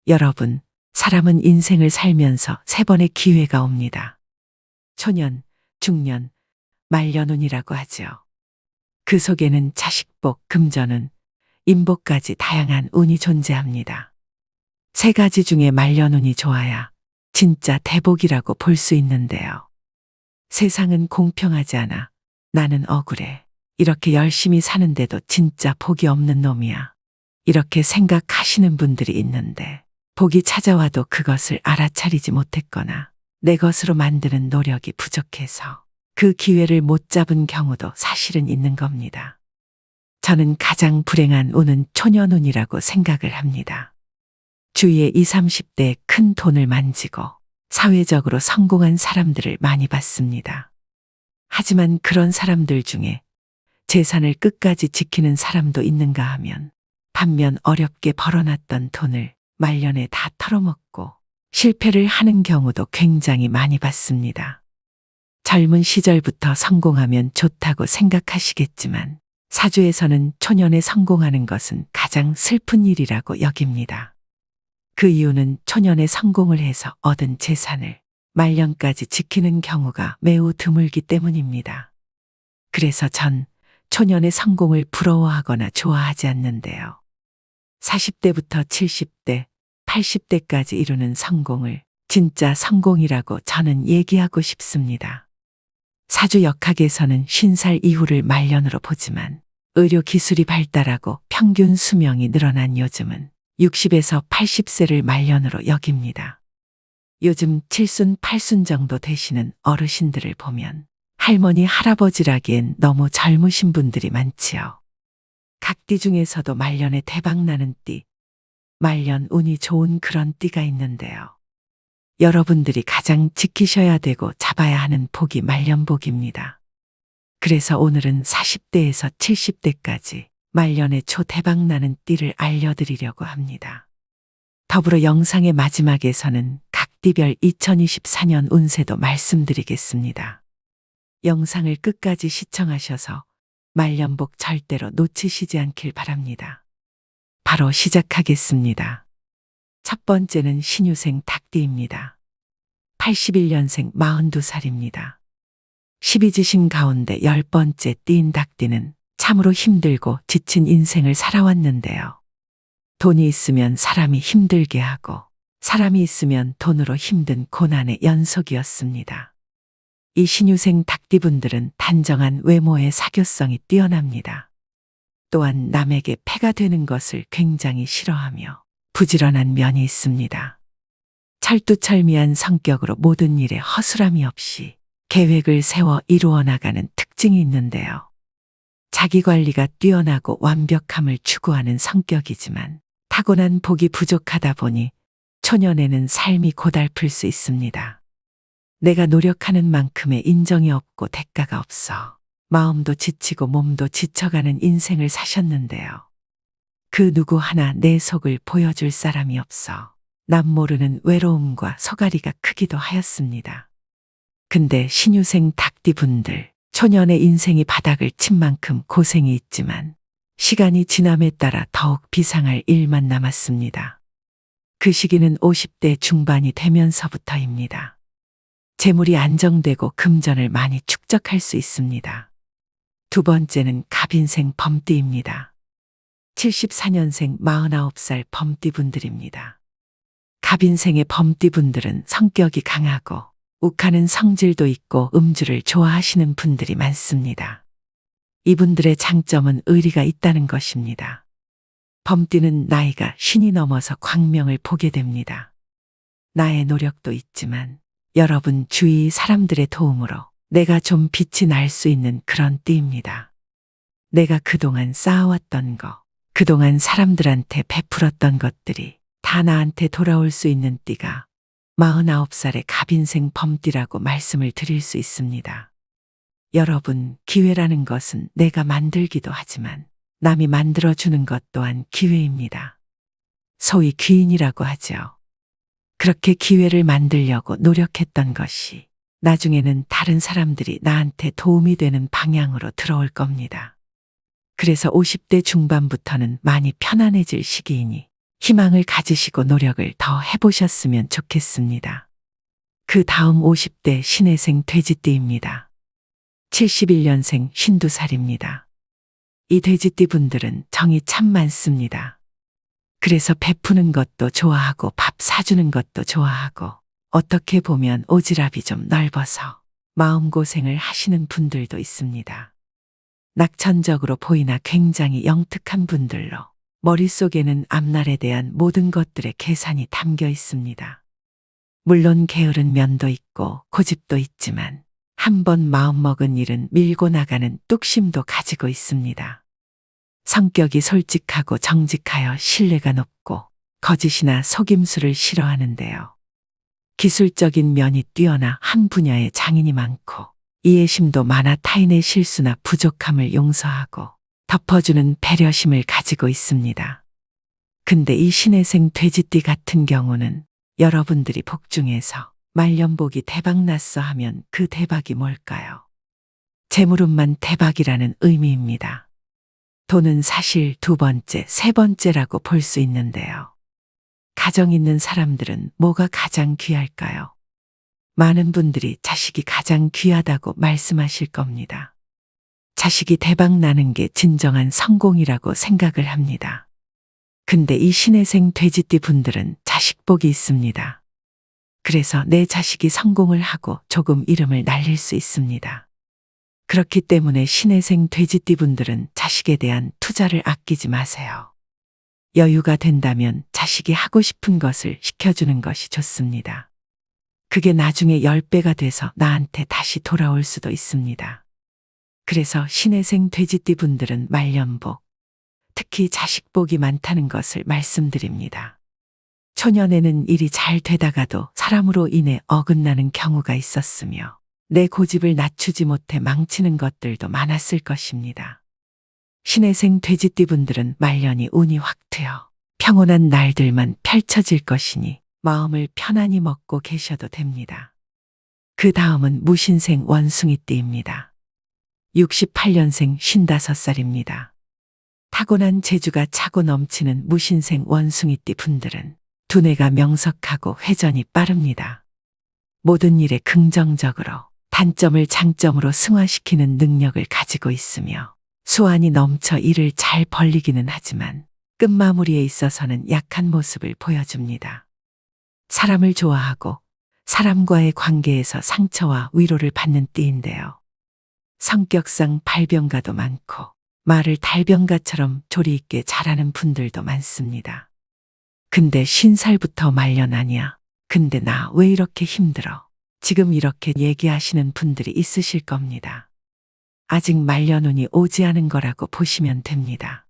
여러분, 사람은 인생을 살면서 세 번의 기회가 옵니다. 초년, 중년, 말년운이라고 하죠. 그 속에는 자식복, 금전운, 인복까지 다양한 운이 존재합니다. 세 가지 중에 말년운이 좋아야 진짜 대복이라고 볼 수 있는데요. 세상은 공평하지 않아. 나는 억울해. 이렇게 열심히 사는데도 진짜 복이 없는 놈이야. 이렇게 생각하시는 분들이 있는데 복이 찾아와도 그것을 알아차리지 못했거나 내 것으로 만드는 노력이 부족해서 그 기회를 못 잡은 경우도 사실은 있는 겁니다. 저는 가장 불행한 운은 초년운이라고 생각을 합니다. 주위에 20, 30대에 큰 돈을 만지고 사회적으로 성공한 사람들을 많이 봤습니다. 하지만 그런 사람들 중에 재산을 끝까지 지키는 사람도 있는가 하면 반면 어렵게 벌어놨던 돈을 말년에 다 털어먹고 실패를 하는 경우도 굉장히 많이 봤습니다. 젊은 시절부터 성공하면 좋다고 생각하시겠지만 사주에서는 초년에 성공하는 것은 가장 슬픈 일이라고 여깁니다. 그 이유는 초년에 성공을 해서 얻은 재산을 말년까지 지키는 경우가 매우 드물기 때문입니다. 그래서 전 초년의 성공을 부러워하거나 좋아하지 않는데요. 40대부터 70대, 80대까지 이루는 성공을 진짜 성공이라고 저는 얘기하고 싶습니다. 사주 역학에서는 50살 이후를 말년으로 보지만 의료 기술이 발달하고 평균 수명이 늘어난 요즘은 60에서 80세를 말년으로 여깁니다. 요즘 7순, 8순 정도 되시는 어르신들을 보면 할머니, 할아버지라기엔 너무 젊으신 분들이 많지요. 각 띠 중에서도 말년에 대박나는 띠, 말년 운이 좋은 그런 띠가 있는데요. 여러분들이 가장 지키셔야 되고 잡아야 하는 복이 말년복입니다. 그래서 오늘은 40대에서 70대까지 말년에 초대박나는 띠를 알려드리려고 합니다. 더불어 영상의 마지막에서는 각 띠별 2024년 운세도 말씀드리겠습니다. 영상을 끝까지 시청하셔서 말년복 절대로 놓치시지 않길 바랍니다. 바로 시작하겠습니다. 첫 번째는 신유생 닭띠입니다. 81년생 42살입니다. 12지신 가운데 10번째 띠인 닭띠는 참으로 힘들고 지친 인생을 살아왔는데요. 돈이 있으면 사람이 힘들게 하고 사람이 있으면 돈으로 힘든 고난의 연속이었습니다. 이 신유생 닭띠분들은 단정한 외모의 사교성이 뛰어납니다. 또한 남에게 폐가 되는 것을 굉장히 싫어하며 부지런한 면이 있습니다. 철두철미한 성격으로 모든 일에 허술함이 없이 계획을 세워 이루어 나가는 특징이 있는데요. 자기관리가 뛰어나고 완벽함을 추구하는 성격이지만 타고난 복이 부족하다 보니 초년에는 삶이 고달플 수 있습니다. 내가 노력하는 만큼의 인정이 없고 대가가 없어 마음도 지치고 몸도 지쳐가는 인생을 사셨는데요. 그 누구 하나 내 속을 보여줄 사람이 없어 남 모르는 외로움과 서가리가 크기도 하였습니다. 근데 신유생 닭띠분들, 초년의 인생이 바닥을 친 만큼 고생이 있지만 시간이 지남에 따라 더욱 비상할 일만 남았습니다. 그 시기는 50대 중반이 되면서부터입니다. 재물이 안정되고 금전을 많이 축적할 수 있습니다. 두 번째는 갑인생 범띠입니다. 74년생 49살 범띠분들입니다. 갑인생의 범띠분들은 성격이 강하고 욱하는 성질도 있고 음주를 좋아하시는 분들이 많습니다. 이분들의 장점은 의리가 있다는 것입니다. 범띠는 나이가 50이 넘어서 광명을 보게 됩니다. 나의 노력도 있지만 여러분 주위 사람들의 도움으로 내가 좀 빛이 날 수 있는 그런 띠입니다. 내가 그동안 쌓아왔던 거, 그동안 사람들한테 베풀었던 것들이 다 나한테 돌아올 수 있는 띠가 49살의 갑인생 범띠라고 말씀을 드릴 수 있습니다. 여러분, 기회라는 것은 내가 만들기도 하지만 남이 만들어주는 것 또한 기회입니다. 소위 귀인이라고 하죠. 그렇게 기회를 만들려고 노력했던 것이 나중에는 다른 사람들이 나한테 도움이 되는 방향으로 들어올 겁니다. 그래서 50대 중반부터는 많이 편안해질 시기이니 희망을 가지시고 노력을 더 해보셨으면 좋겠습니다. 그 다음 50대 신혜생 돼지띠입니다. 71년생 52살입니다. 이 돼지띠 분들은 정이 참 많습니다. 그래서 베푸는 것도 좋아하고 밥 사주는 것도 좋아하고 어떻게 보면 오지랖이 좀 넓어서 마음고생을 하시는 분들도 있습니다. 낙천적으로 보이나 굉장히 영특한 분들로 머릿속에는 앞날에 대한 모든 것들의 계산이 담겨 있습니다. 물론 게으른 면도 있고 고집도 있지만 한번 마음먹은 일은 밀고 나가는 뚝심도 가지고 있습니다. 성격이 솔직하고 정직하여 신뢰가 높고 거짓이나 속임수를 싫어하는데요. 기술적인 면이 뛰어나 한 분야에 장인이 많고 이해심도 많아 타인의 실수나 부족함을 용서하고 덮어주는 배려심을 가지고 있습니다. 근데 이 신혜생 돼지띠 같은 경우는 여러분들이 복 중에서 말년복이 대박났어 하면 그 대박이 뭘까요? 재물운만 대박이라는 의미입니다. 돈은 사실 두 번째, 세 번째라고 볼 수 있는데요. 가정 있는 사람들은 뭐가 가장 귀할까요? 많은 분들이 자식이 가장 귀하다고 말씀하실 겁니다. 자식이 대박 나는 게 진정한 성공이라고 생각을 합니다. 근데 이 신혜생 돼지띠 분들은 자식복이 있습니다. 그래서 내 자식이 성공을 하고 조금 이름을 날릴 수 있습니다. 그렇기 때문에 신혜생 돼지띠 분들은 자식에 대한 투자를 아끼지 마세요. 여유가 된다면 자식이 하고 싶은 것을 시켜주는 것이 좋습니다. 그게 나중에 10배가 돼서 나한테 다시 돌아올 수도 있습니다. 그래서 신혜생 돼지띠 분들은 말년복, 특히 자식복이 많다는 것을 말씀드립니다. 초년에는 일이 잘 되다가도 사람으로 인해 어긋나는 경우가 있었으며 내 고집을 낮추지 못해 망치는 것들도 많았을 것입니다. 신혜생 돼지띠 분들은 말년이 운이 확 트여 평온한 날들만 펼쳐질 것이니 마음을 편안히 먹고 계셔도 됩니다. 그 다음은 무신생 원숭이띠입니다. 68년생 55살입니다. 타고난 재주가 차고 넘치는 무신생 원숭이띠 분들은 두뇌가 명석하고 회전이 빠릅니다. 모든 일에 긍정적으로 단점을 장점으로 승화시키는 능력을 가지고 있으며 수완이 넘쳐 일을 잘 벌리기는 하지만 끝마무리에 있어서는 약한 모습을 보여줍니다. 사람을 좋아하고 사람과의 관계에서 상처와 위로를 받는 띠인데요. 성격상 발병가도 많고 말을 달병가처럼 조리 있게 잘하는 분들도 많습니다. 근데 50살부터 말년 아니야. 근데 나 왜 이렇게 힘들어? 지금 이렇게 얘기하시는 분들이 있으실 겁니다. 아직 말년운이 오지 않은 거라고 보시면 됩니다.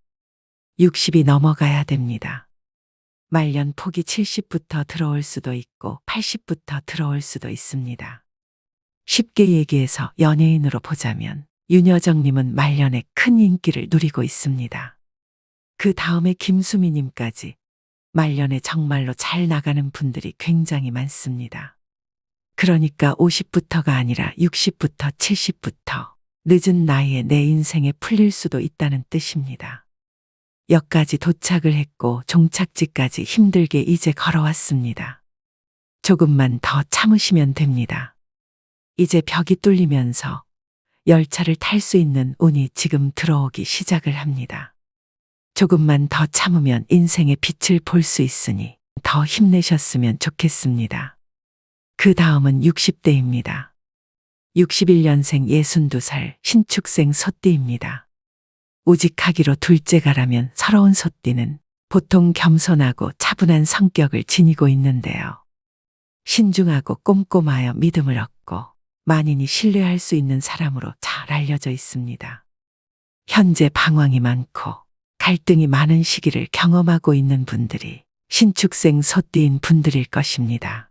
60이 넘어가야 됩니다. 말년 폭이 70부터 들어올 수도 있고 80부터 들어올 수도 있습니다. 쉽게 얘기해서 연예인으로 보자면 윤여정님은 말년에 큰 인기를 누리고 있습니다. 그 다음에 김수미님까지 말년에 정말로 잘 나가는 분들이 굉장히 많습니다. 그러니까 50부터가 아니라 60부터 70부터 늦은 나이에 내 인생에 풀릴 수도 있다는 뜻입니다. 역까지 도착을 했고 종착지까지 힘들게 이제 걸어왔습니다. 조금만 더 참으시면 됩니다. 이제 벽이 뚫리면서 열차를 탈 수 있는 운이 지금 들어오기 시작을 합니다. 조금만 더 참으면 인생의 빛을 볼 수 있으니 더 힘내셨으면 좋겠습니다. 그 다음은 60대입니다. 61년생 62살 신축생 소띠입니다. 우직하기로 둘째가라면 서러운 소띠는 보통 겸손하고 차분한 성격을 지니고 있는데요. 신중하고 꼼꼼하여 믿음을 얻고 만인이 신뢰할 수 있는 사람으로 잘 알려져 있습니다. 현재 방황이 많고 갈등이 많은 시기를 경험하고 있는 분들이 신축생 소띠인 분들일 것입니다.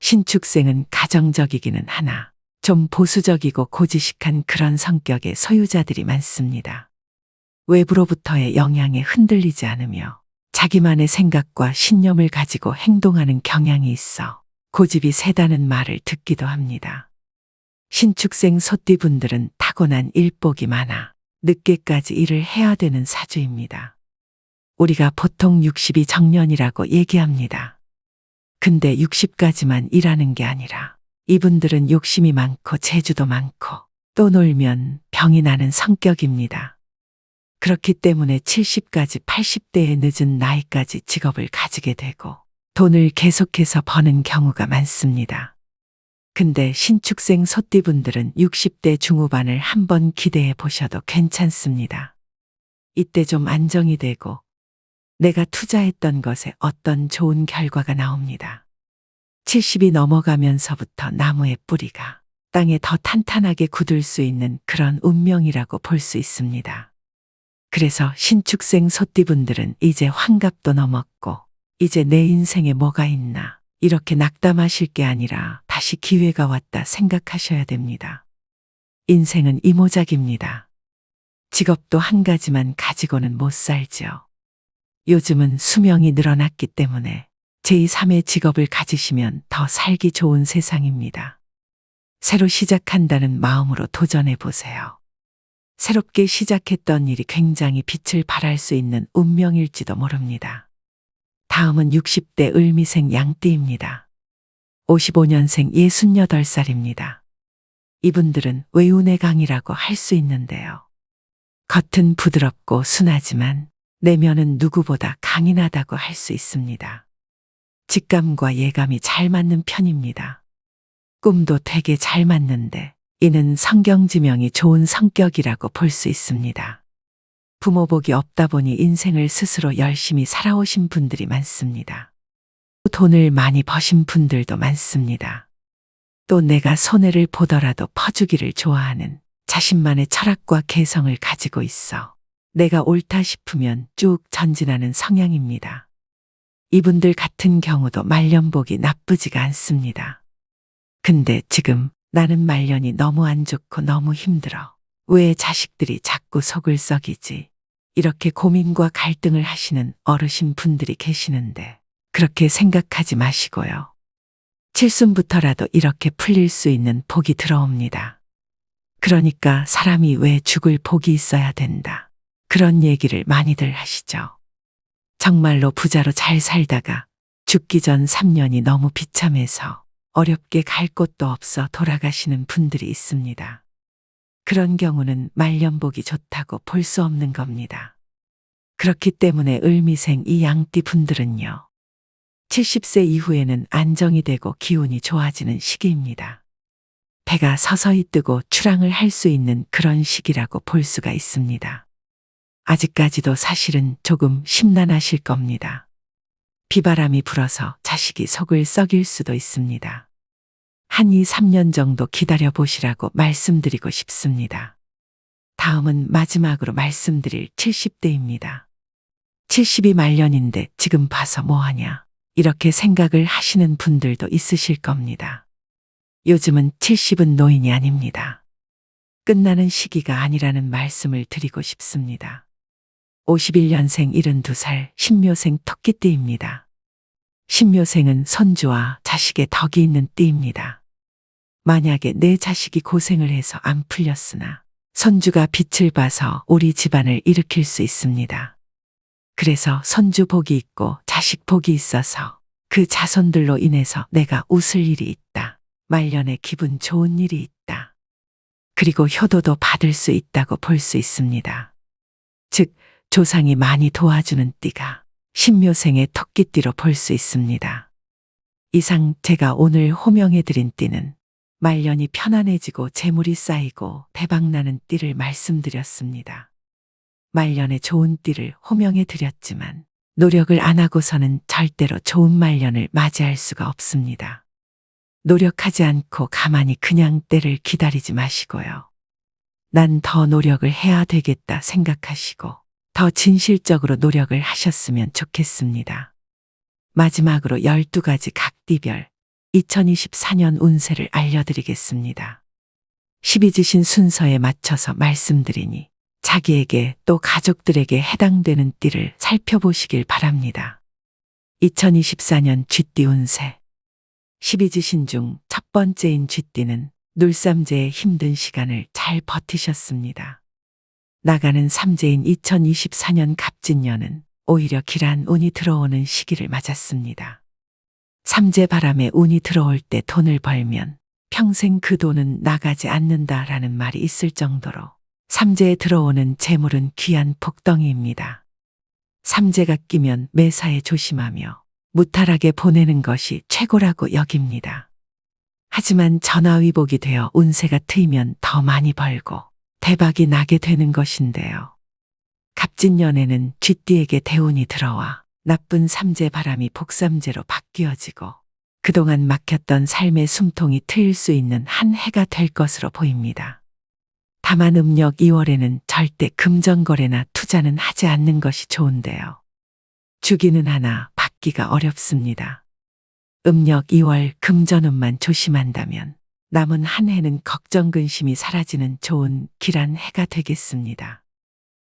신축생은 가정적이기는 하나 좀 보수적이고 고지식한 그런 성격의 소유자들이 많습니다. 외부로부터의 영향에 흔들리지 않으며 자기만의 생각과 신념을 가지고 행동하는 경향이 있어 고집이 세다는 말을 듣기도 합니다. 신축생 소띠분들은 타고난 일복이 많아 늦게까지 일을 해야 되는 사주입니다. 우리가 보통 60이 정년이라고 얘기합니다. 근데 60까지만 일하는 게 아니라 이분들은 욕심이 많고 재주도 많고 또 놀면 병이 나는 성격입니다. 그렇기 때문에 70까지 80대의 늦은 나이까지 직업을 가지게 되고 돈을 계속해서 버는 경우가 많습니다. 근데 신축생 소띠분들은 60대 중후반을 한번 기대해 보셔도 괜찮습니다. 이때 좀 안정이 되고 내가 투자했던 것에 어떤 좋은 결과가 나옵니다. 70이 넘어가면서부터 나무의 뿌리가 땅에 더 탄탄하게 굳을 수 있는 그런 운명이라고 볼 수 있습니다. 그래서 신축생 소띠분들은 이제 환갑도 넘었고 이제 내 인생에 뭐가 있나 이렇게 낙담하실 게 아니라 다시 기회가 왔다 생각하셔야 됩니다. 인생은 이모작입니다. 직업도 한 가지만 가지고는 못 살죠. 요즘은 수명이 늘어났기 때문에 제2, 3의 직업을 가지시면 더 살기 좋은 세상입니다. 새로 시작한다는 마음으로 도전해 보세요. 새롭게 시작했던 일이 굉장히 빛을 발할 수 있는 운명일지도 모릅니다. 다음은 60대 을미생 양띠입니다. 55년생 68살입니다. 이분들은 외운의 강이라고 할 수 있는데요. 겉은 부드럽고 순하지만 내면은 누구보다 강인하다고 할 수 있습니다. 직감과 예감이 잘 맞는 편입니다. 꿈도 되게 잘 맞는데 이는 성경지명이 좋은 성격이라고 볼 수 있습니다. 부모복이 없다 보니 인생을 스스로 열심히 살아오신 분들이 많습니다. 돈을 많이 버신 분들도 많습니다. 또 내가 손해를 보더라도 퍼주기를 좋아하는 자신만의 철학과 개성을 가지고 있어 내가 옳다 싶으면 쭉 전진하는 성향입니다. 이분들 같은 경우도 말년복이 나쁘지가 않습니다. 근데 지금 나는 말년이 너무 안 좋고 너무 힘들어. 왜 자식들이 자꾸 속을 썩이지? 이렇게 고민과 갈등을 하시는 어르신 분들이 계시는데 그렇게 생각하지 마시고요. 칠순부터라도 이렇게 풀릴 수 있는 복이 들어옵니다. 그러니까 사람이 왜 죽을 복이 있어야 된다. 그런 얘기를 많이들 하시죠. 정말로 부자로 잘 살다가 죽기 전 3년이 너무 비참해서 어렵게 갈 곳도 없어 돌아가시는 분들이 있습니다. 그런 경우는 말년복이 좋다고 볼 수 없는 겁니다. 그렇기 때문에 을미생 이 양띠 분들은요. 70세 이후에는 안정이 되고 기운이 좋아지는 시기입니다. 배가 서서히 뜨고 출항을 할 수 있는 그런 시기라고 볼 수가 있습니다. 아직까지도 사실은 조금 심란하실 겁니다. 비바람이 불어서 자식이 속을 썩일 수도 있습니다. 한 2, 3년 정도 기다려 보시라고 말씀드리고 싶습니다. 다음은 마지막으로 말씀드릴 70대입니다. 70이 말년인데 지금 봐서 뭐하냐 이렇게 생각을 하시는 분들도 있으실 겁니다. 요즘은 70은 노인이 아닙니다. 끝나는 시기가 아니라는 말씀을 드리고 싶습니다. 51년생 72살 신묘생 토끼띠입니다. 신묘생은 손주와 자식의 덕이 있는 띠입니다. 만약에 내 자식이 고생을 해서 안 풀렸으나 손주가 빛을 봐서 우리 집안을 일으킬 수 있습니다. 그래서 손주 복이 있고 자식 복이 있어서 그 자손들로 인해서 내가 웃을 일이 있다. 말년에 기분 좋은 일이 있다. 그리고 효도도 받을 수 있다고 볼 수 있습니다. 즉 조상이 많이 도와주는 띠가 신묘생의 토끼띠로 볼 수 있습니다. 이상 제가 오늘 호명해드린 띠는 말년이 편안해지고 재물이 쌓이고 대박나는 띠를 말씀드렸습니다. 말년에 좋은 띠를 호명해드렸지만 노력을 안 하고서는 절대로 좋은 말년을 맞이할 수가 없습니다. 노력하지 않고 가만히 그냥 때를 기다리지 마시고요. 난 더 노력을 해야 되겠다 생각하시고 더 진실적으로 노력을 하셨으면 좋겠습니다. 마지막으로 12가지 각 띠별 2024년 운세를 알려드리겠습니다. 12지신 순서에 맞춰서 말씀드리니 자기에게 또 가족들에게 해당되는 띠를 살펴보시길 바랍니다. 2024년 쥐띠 운세 12지신 중 첫 번째인 쥐띠는 눌삼재의 힘든 시간을 잘 버티셨습니다. 나가는 삼재인 2024년 갑진년은 오히려 길한 운이 들어오는 시기를 맞았습니다. 삼재 바람에 운이 들어올 때 돈을 벌면 평생 그 돈은 나가지 않는다라는 말이 있을 정도로 삼재에 들어오는 재물은 귀한 복덩이입니다. 삼재가 끼면 매사에 조심하며 무탈하게 보내는 것이 최고라고 여깁니다. 하지만 전화위복이 되어 운세가 트이면 더 많이 벌고 대박이 나게 되는 것인데요. 갑진년에는 쥐띠에게 대운이 들어와 나쁜 삼재 바람이 복삼재로 바뀌어지고 그동안 막혔던 삶의 숨통이 트일 수 있는 한 해가 될 것으로 보입니다. 다만 음력 2월에는 절대 금전거래나 투자는 하지 않는 것이 좋은데요. 주기는 하나 받기가 어렵습니다. 음력 2월 금전운만 조심한다면 남은 한 해는 걱정 근심이 사라지는 좋은 길한 해가 되겠습니다.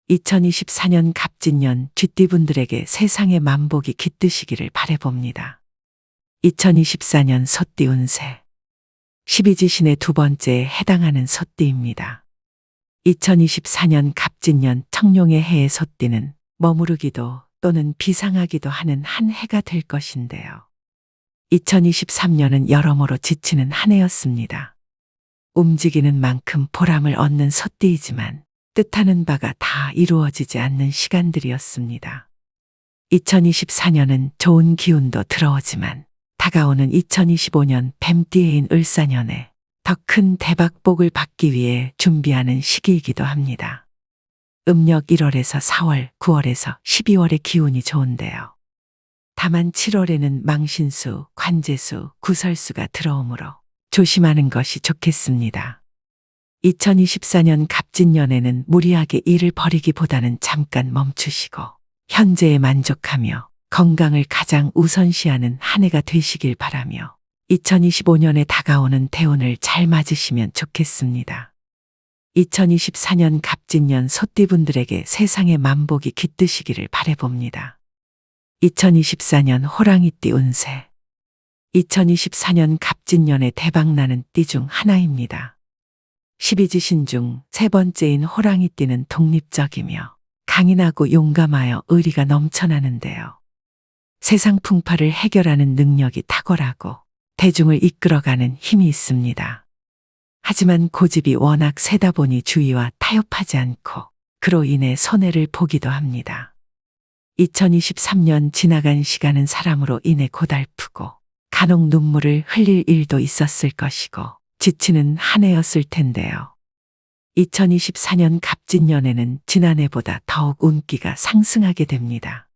2024년 갑진년 쥐띠분들에게 세상의 만복이 깃드시기를 바라봅니다. 2024년 소띠 운세 12지신의 두 번째에 해당하는 소띠입니다. 2024년 갑진년 청룡의 해의 소띠는 머무르기도 또는 비상하기도 하는 한 해가 될 것인데요. 2023년은 여러모로 지치는 한 해였습니다. 움직이는 만큼 보람을 얻는 소띠이지만 뜻하는 바가 다 이루어지지 않는 시간들이었습니다. 2024년은 좋은 기운도 들어오지만 다가오는 2025년 뱀띠해인 을사년에 더 큰 대박복을 받기 위해 준비하는 시기이기도 합니다. 음력 1월에서 4월, 9월에서 12월의 기운이 좋은데요. 다만 7월에는 망신수, 관재수, 구설수가 들어오므로 조심하는 것이 좋겠습니다. 2024년 갑진년에는 무리하게 일을 벌이기보다는 잠깐 멈추시고 현재에 만족하며 건강을 가장 우선시하는 한 해가 되시길 바라며 2025년에 다가오는 대운을 잘 맞으시면 좋겠습니다. 2024년 갑진년 소띠분들에게 세상의 만복이 깃드시기를 바라봅니다. 2024년 호랑이띠 운세 2024년 갑진년에 대박나는 띠 중 하나입니다. 12지신 중 세 번째인 호랑이띠는 독립적이며 강인하고 용감하여 의리가 넘쳐나는데요. 세상 풍파를 해결하는 능력이 탁월하고 대중을 이끌어가는 힘이 있습니다. 하지만 고집이 워낙 세다 보니 주위와 타협하지 않고 그로 인해 손해를 보기도 합니다. 2023년 지나간 시간은 사람으로 인해 고달프고 간혹 눈물을 흘릴 일도 있었을 것이고 지치는 한 해였을 텐데요. 2024년 갑진년에는 지난해보다 더욱 운기가 상승하게 됩니다.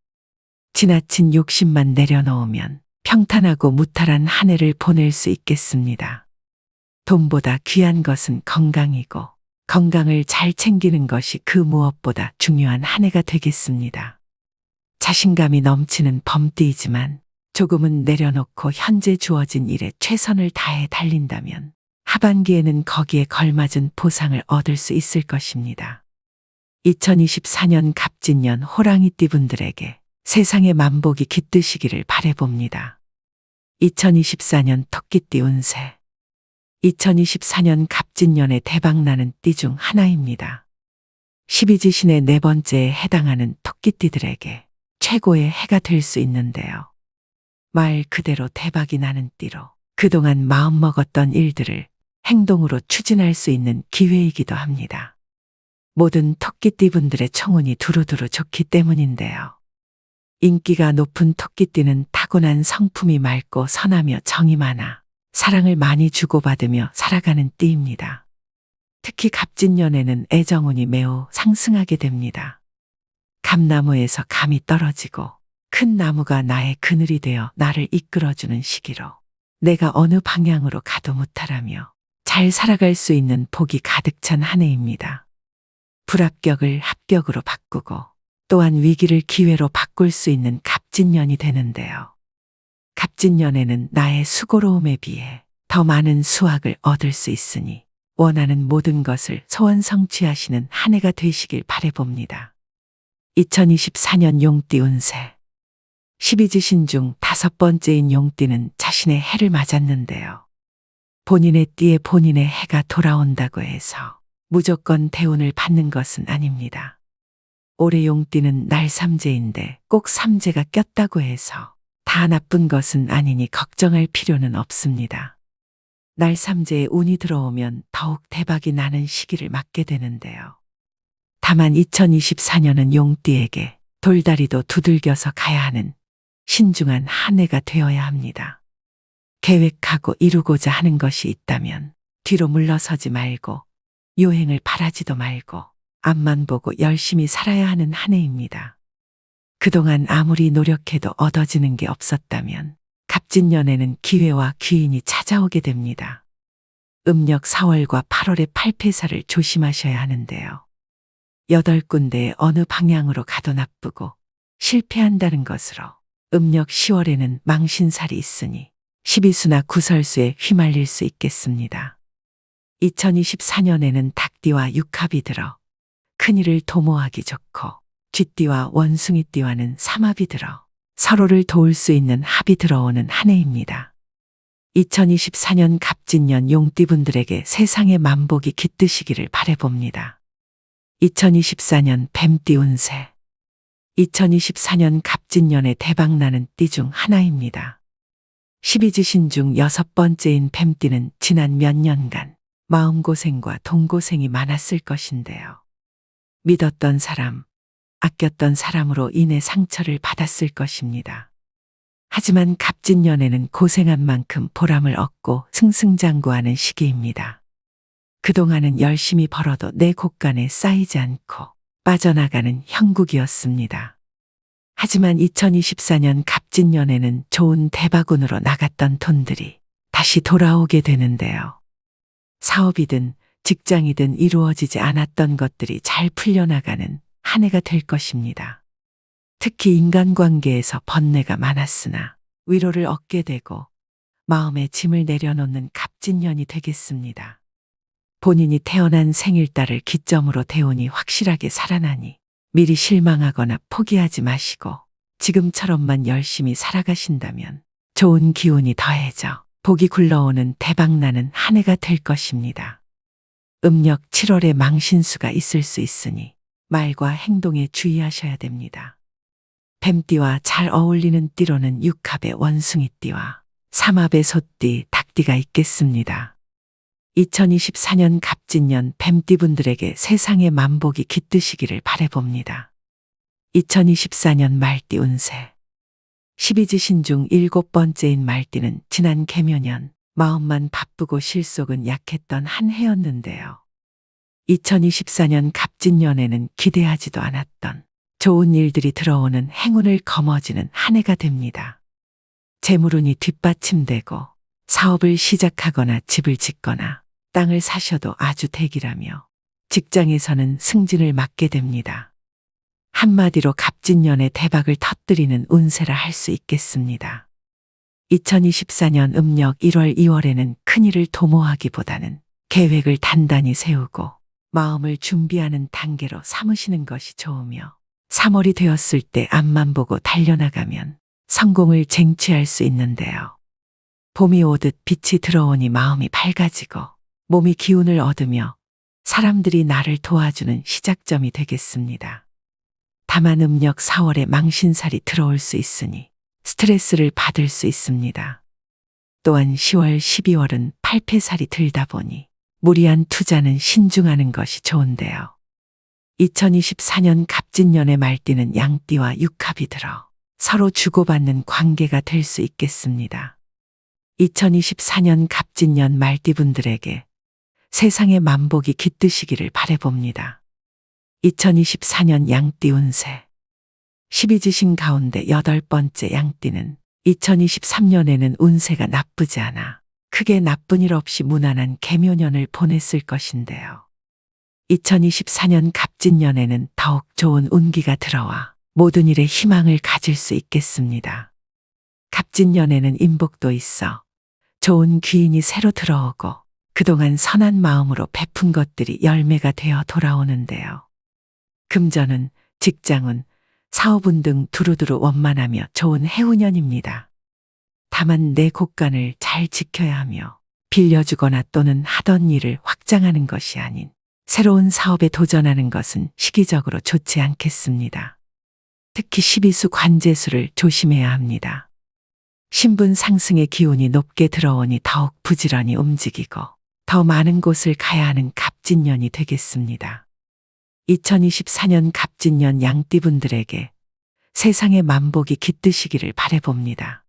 지나친 욕심만 내려놓으면 평탄하고 무탈한 한 해를 보낼 수 있겠습니다. 돈보다 귀한 것은 건강이고 건강을 잘 챙기는 것이 그 무엇보다 중요한 한 해가 되겠습니다. 자신감이 넘치는 범띠이지만 조금은 내려놓고 현재 주어진 일에 최선을 다해 달린다면 하반기에는 거기에 걸맞은 보상을 얻을 수 있을 것입니다. 2024년 갑진년 호랑이띠 분들에게 세상의 만복이 깃드시기를 바라봅니다. 2024년 토끼띠 운세 2024년 갑진년에 대박나는 띠 중 하나입니다. 12지신의 네 번째에 해당하는 토끼띠들에게 최고의 해가 될 수 있는데요. 말 그대로 대박이 나는 띠로 그동안 마음먹었던 일들을 행동으로 추진할 수 있는 기회이기도 합니다. 모든 토끼띠 분들의 청운이 두루두루 좋기 때문인데요. 인기가 높은 토끼띠는 타고난 성품이 맑고 선하며 정이 많아 사랑을 많이 주고받으며 살아가는 띠입니다. 특히 갑진년에는 애정운이 매우 상승하게 됩니다. 감나무에서 감이 떨어지고 큰 나무가 나의 그늘이 되어 나를 이끌어주는 시기로 내가 어느 방향으로 가도 무탈하며 잘 살아갈 수 있는 복이 가득 찬 한 해입니다. 불합격을 합격으로 바꾸고 또한 위기를 기회로 바꿀 수 있는 갑진년이 되는데요. 갑진년에는 나의 수고로움에 비해 더 많은 수확을 얻을 수 있으니 원하는 모든 것을 소원 성취하시는 한 해가 되시길 바라봅니다. 2024년 용띠 운세 12지신 중 다섯 번째인 용띠는 자신의 해를 맞았는데요. 본인의 띠에 본인의 해가 돌아온다고 해서 무조건 대운을 받는 것은 아닙니다. 올해 용띠는 날삼재인데 꼭 삼재가 꼈다고 해서 다 나쁜 것은 아니니 걱정할 필요는 없습니다. 날삼재에 운이 들어오면 더욱 대박이 나는 시기를 맞게 되는데요. 다만 2024년은 용띠에게 돌다리도 두들겨서 가야 하는 신중한 한 해가 되어야 합니다. 계획하고 이루고자 하는 것이 있다면 뒤로 물러서지 말고 요행을 바라지도 말고 앞만 보고 열심히 살아야 하는 한 해입니다. 그동안 아무리 노력해도 얻어지는 게 없었다면 갑진년에는 기회와 귀인이 찾아오게 됩니다. 음력 4월과 8월의 팔패사를 조심하셔야 하는데요. 8군데의 어느 방향으로 가도 나쁘고 실패한다는 것으로 음력 10월에는 망신살이 있으니 십이수나 구설수에 휘말릴 수 있겠습니다. 2024년에는 닭띠와 육합이 들어 큰일을 도모하기 좋고 쥐띠와 원숭이띠와는 삼합이 들어 서로를 도울 수 있는 합이 들어오는 한 해입니다. 2024년 갑진년 용띠분들에게 세상의 만복이 깃드시기를 바라봅니다. 2024년 뱀띠 운세. 2024년 갑진년에 대박나는 띠 중 하나입니다. 12지신 중 6번째인 뱀띠는 지난 몇 년간 마음고생과 돈고생이 많았을 것인데요. 믿었던 사람, 아꼈던 사람으로 인해 상처를 받았을 것입니다. 하지만 갑진년에는 고생한 만큼 보람을 얻고 승승장구하는 시기입니다. 그동안은 열심히 벌어도 내 곳간에 쌓이지 않고 빠져나가는 형국이었습니다. 하지만 2024년 갑진년에는 좋은 대박운으로 나갔던 돈들이 다시 돌아오게 되는데요. 사업이든 직장이든 이루어지지 않았던 것들이 잘 풀려나가는 한 해가 될 것입니다. 특히 인간관계에서 번뇌가 많았으나 위로를 얻게 되고 마음의 짐을 내려놓는 갑진년이 되겠습니다. 본인이 태어난 생일달을 기점으로 대운이 확실하게 살아나니 미리 실망하거나 포기하지 마시고 지금처럼만 열심히 살아가신다면 좋은 기운이 더해져 복이 굴러오는 대박나는 한 해가 될 것입니다. 음력 7월에 망신수가 있을 수 있으니 말과 행동에 주의하셔야 됩니다. 뱀띠와 잘 어울리는 띠로는 육합의 원숭이띠와 삼합의 소띠, 닭띠가 있겠습니다. 2024년 갑진년 뱀띠분들에게 세상의 만복이 깃드시기를 바라봅니다. 2024년 말띠 운세. 12지신 중 7번째인 말띠는 지난 개묘년 마음만 바쁘고 실속은 약했던 한 해였는데요. 2024년 갑진년에는 기대하지도 않았던 좋은 일들이 들어오는 행운을 거머쥐는 한 해가 됩니다. 재물운이 뒷받침되고 사업을 시작하거나 집을 짓거나 땅을 사셔도 아주 대기라며 직장에서는 승진을 맞게 됩니다. 한마디로 갑진년에 대박을 터뜨리는 운세라 할 수 있겠습니다. 2024년 음력 1월 2월에는 큰일을 도모하기보다는 계획을 단단히 세우고 마음을 준비하는 단계로 삼으시는 것이 좋으며 3월이 되었을 때 앞만 보고 달려나가면 성공을 쟁취할 수 있는데요. 봄이 오듯 빛이 들어오니 마음이 밝아지고 몸이 기운을 얻으며 사람들이 나를 도와주는 시작점이 되겠습니다. 다만 음력 4월에 망신살이 들어올 수 있으니 스트레스를 받을 수 있습니다. 또한 10월, 12월은 팔패살이 들다 보니 무리한 투자는 신중하는 것이 좋은데요. 2024년 갑진년의 말띠는 양띠와 육합이 들어 서로 주고받는 관계가 될 수 있겠습니다. 2024년 갑진년 말띠분들에게 세상의 만복이 깃드시기를 바라봅니다. 2024년 양띠 운세. 12지신 가운데 8번째 양띠는 2023년에는 운세가 나쁘지 않아 크게 나쁜 일 없이 무난한 개묘년을 보냈을 것인데요. 2024년 갑진년에는 더욱 좋은 운기가 들어와 모든 일에 희망을 가질 수 있겠습니다. 갑진년에는 인복도 있어 좋은 귀인이 새로 들어오고 그동안 선한 마음으로 베푼 것들이 열매가 되어 돌아오는데요. 금전은, 직장운, 사업운 등 두루두루 원만하며 좋은 해운년입니다. 다만 내 곳간을 잘 지켜야 하며 빌려주거나 또는 하던 일을 확장하는 것이 아닌 새로운 사업에 도전하는 것은 시기적으로 좋지 않겠습니다. 특히 12수 관제수를 조심해야 합니다. 신분 상승의 기운이 높게 들어오니 더욱 부지런히 움직이고 더 많은 곳을 가야 하는 갑진년이 되겠습니다. 2024년 갑진년 양띠분들에게 세상의 만복이 깃드시기를 바라봅니다.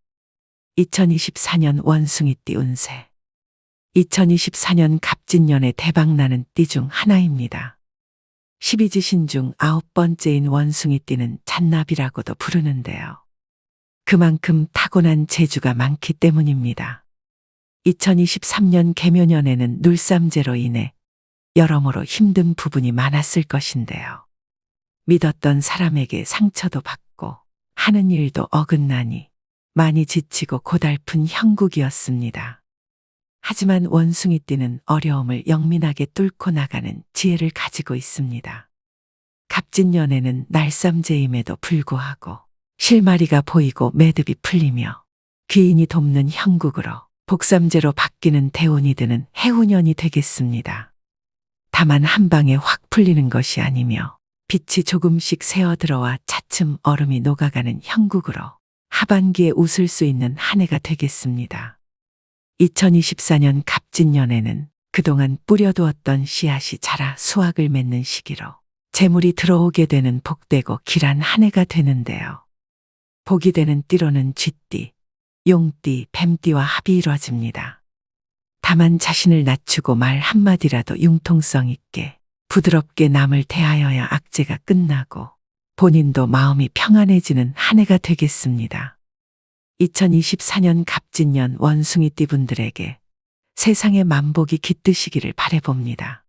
2024년 원숭이띠 운세. 2024년 갑진년에 대박나는 띠 중 하나입니다. 12지신 중 9번째인 원숭이띠는 잔나비라고도 부르는데요. 그만큼 타고난 재주가 많기 때문입니다. 2023년 개묘년에는 눌삼재로 인해 여러모로 힘든 부분이 많았을 것인데요. 믿었던 사람에게 상처도 받고 하는 일도 어긋나니 많이 지치고 고달픈 형국이었습니다. 하지만 원숭이띠는 어려움을 영민하게 뚫고 나가는 지혜를 가지고 있습니다. 갑진년에는 날삼재임에도 불구하고 실마리가 보이고 매듭이 풀리며 귀인이 돕는 형국으로 복삼재로 바뀌는 대운이 드는 해운년이 되겠습니다. 다만 한 방에 확 풀리는 것이 아니며 빛이 조금씩 새어들어와 차츰 얼음이 녹아가는 형국으로 하반기에 웃을 수 있는 한 해가 되겠습니다. 2024년 갑진년에는 그동안 뿌려두었던 씨앗이 자라 수확을 맺는 시기로 재물이 들어오게 되는 복되고 길한 한 해가 되는데요. 복이 되는 띠로는 쥐띠, 용띠, 뱀띠와 합이 이루어집니다. 다만 자신을 낮추고 말 한마디라도 융통성 있게 부드럽게 남을 대하여야 악재가 끝나고 본인도 마음이 평안해지는 한 해가 되겠습니다. 2024년 갑진년 원숭이띠 분들에게 세상의 만복이 깃드시기를 바라봅니다.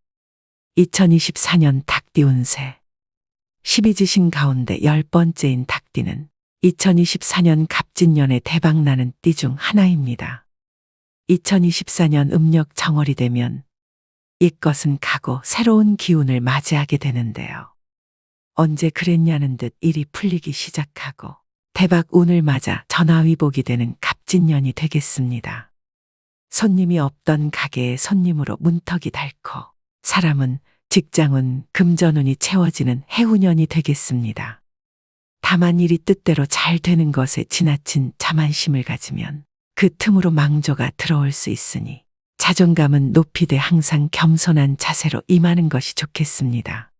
2024년 닭띠 운세. 12지신 가운데 10번째인 닭띠는 2024년 갑진년에 대박나는 띠 중 하나입니다. 2024년 음력 정월이 되면 옛것은 가고 새로운 기운을 맞이하게 되는데요. 언제 그랬냐는 듯 일이 풀리기 시작하고 대박 운을 맞아 전화위복이 되는 갑진년이 되겠습니다. 손님이 없던 가게에 손님으로 문턱이 닳고 사람은 직장은 금전운이 채워지는 해운년이 되겠습니다. 다만 일이 뜻대로 잘 되는 것에 지나친 자만심을 가지면 그 틈으로 망조가 들어올 수 있으니 자존감은 높이되 항상 겸손한 자세로 임하는 것이 좋겠습니다.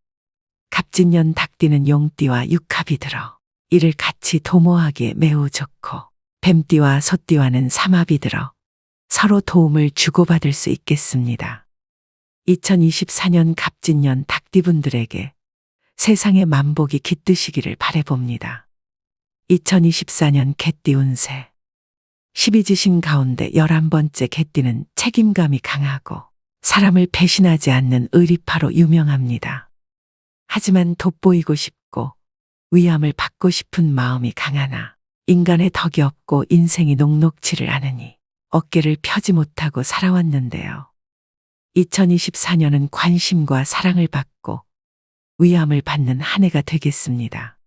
갑진년 닭띠는 용띠와 육합이 들어 이를 같이 도모하기에 매우 좋고 뱀띠와 소띠와는 삼합이 들어 서로 도움을 주고받을 수 있겠습니다. 2024년 갑진년 닭띠분들에게 세상의 만복이 깃드시기를 바라봅니다. 2024년 개띠 운세. 12지신 가운데 11번째 개띠는 책임감이 강하고 사람을 배신하지 않는 의리파로 유명합니다. 하지만 돋보이고 싶고 위암을 받고 싶은 마음이 강하나 인간의 덕이 없고 인생이 녹록지를 않으니 어깨를 펴지 못하고 살아왔는데요. 2024년은 관심과 사랑을 받고 위암을 받는 한 해가 되겠습니다.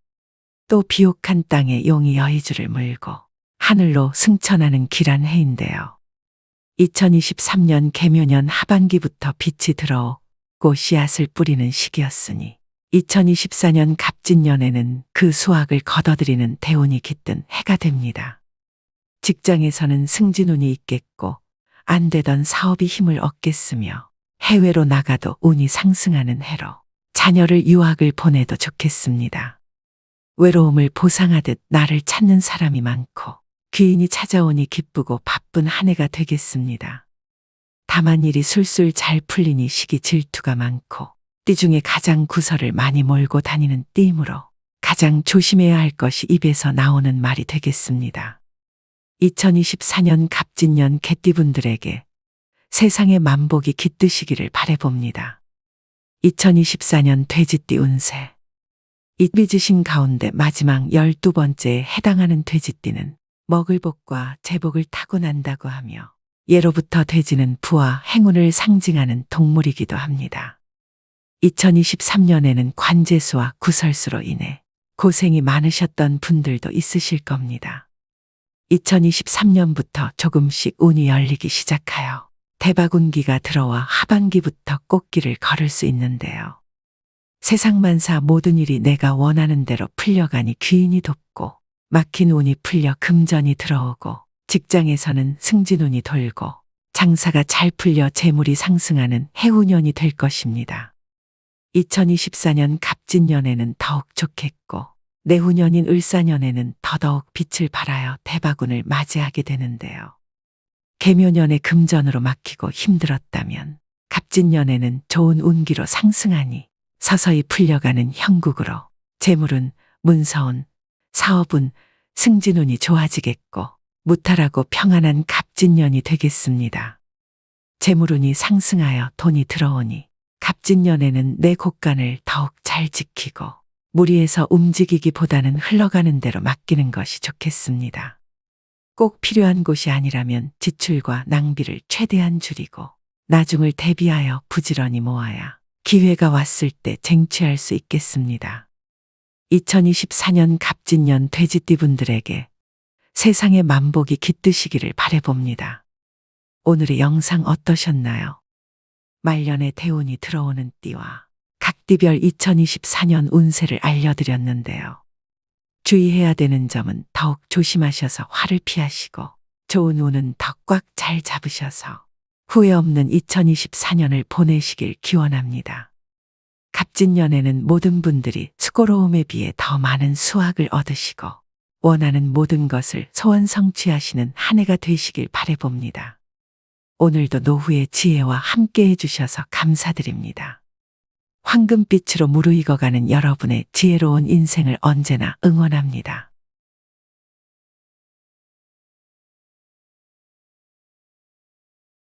또 비옥한 땅에 용이 여의주를 물고 하늘로 승천하는 길한 해인데요. 2023년 개묘년 하반기부터 빛이 들어오고 씨앗을 뿌리는 시기였으니 2024년 갑진년에는 그 수확을 거둬들이는 대운이 깃든 해가 됩니다. 직장에서는 승진운이 있겠고 안 되던 사업이 힘을 얻겠으며 해외로 나가도 운이 상승하는 해로 자녀를 유학을 보내도 좋겠습니다. 외로움을 보상하듯 나를 찾는 사람이 많고 귀인이 찾아오니 기쁘고 바쁜 한 해가 되겠습니다. 다만 일이 술술 잘 풀리니 시기 질투가 많고 띠 중에 가장 구설을 많이 몰고 다니는 띠이므로 가장 조심해야 할 것이 입에서 나오는 말이 되겠습니다. 2024년 갑진년 개띠분들에게 세상의 만복이 깃드시기를 바라봅니다. 2024년 돼지띠 운세. 이비지신 가운데 마지막 12번째에 해당하는 돼지띠는 먹을 복과 제복을 타고난다고 하며 예로부터 돼지는 부와 행운을 상징하는 동물이기도 합니다. 2023년에는 관제수와 구설수로 인해 고생이 많으셨던 분들도 있으실 겁니다. 2023년부터 조금씩 운이 열리기 시작하여 대바군기가 들어와 하반기부터 꽃길을 걸을 수 있는데요. 세상만사 모든 일이 내가 원하는 대로 풀려가니 귀인이 돕고 막힌 운이 풀려 금전이 들어오고 직장에서는 승진운이 돌고 장사가 잘 풀려 재물이 상승하는 해운년이 될 것입니다. 2024년 갑진년에는 더욱 좋겠고 내후년인 을사년에는 더더욱 빛을 발하여 대바군을 맞이하게 되는데요. 개묘년에 금전으로 막히고 힘들었다면 갑진년에는 좋은 운기로 상승하니 서서히 풀려가는 형국으로 재물은 문서운, 사업운, 승진운이 좋아지겠고 무탈하고 평안한 갑진년이 되겠습니다. 재물운이 상승하여 돈이 들어오니 갑진년에는 내 곳간을 더욱 잘 지키고 무리해서 움직이기보다는 흘러가는 대로 맡기는 것이 좋겠습니다. 꼭 필요한 곳이 아니라면 지출과 낭비를 최대한 줄이고 나중을 대비하여 부지런히 모아야 기회가 왔을 때 쟁취할 수 있겠습니다. 2024년 갑진년 돼지띠분들에게 세상의 만복이 깃드시기를 바라봅니다. 오늘의 영상 어떠셨나요? 말년에 대운이 들어오는 띠와 각띠별 2024년 운세를 알려드렸는데요. 주의해야 되는 점은 더욱 조심하셔서 화를 피하시고 좋은 운은 더 꽉 잘 잡으셔서 후회 없는 2024년을 보내시길 기원합니다. 갑진년에는 모든 분들이 수고로움에 비해 더 많은 수확을 얻으시고 원하는 모든 것을 소원 성취하시는 한 해가 되시길 바라봅니다. 오늘도 노후의 지혜와 함께 해주셔서 감사드립니다. 황금빛으로 무르익어가는 여러분의 지혜로운 인생을 언제나 응원합니다.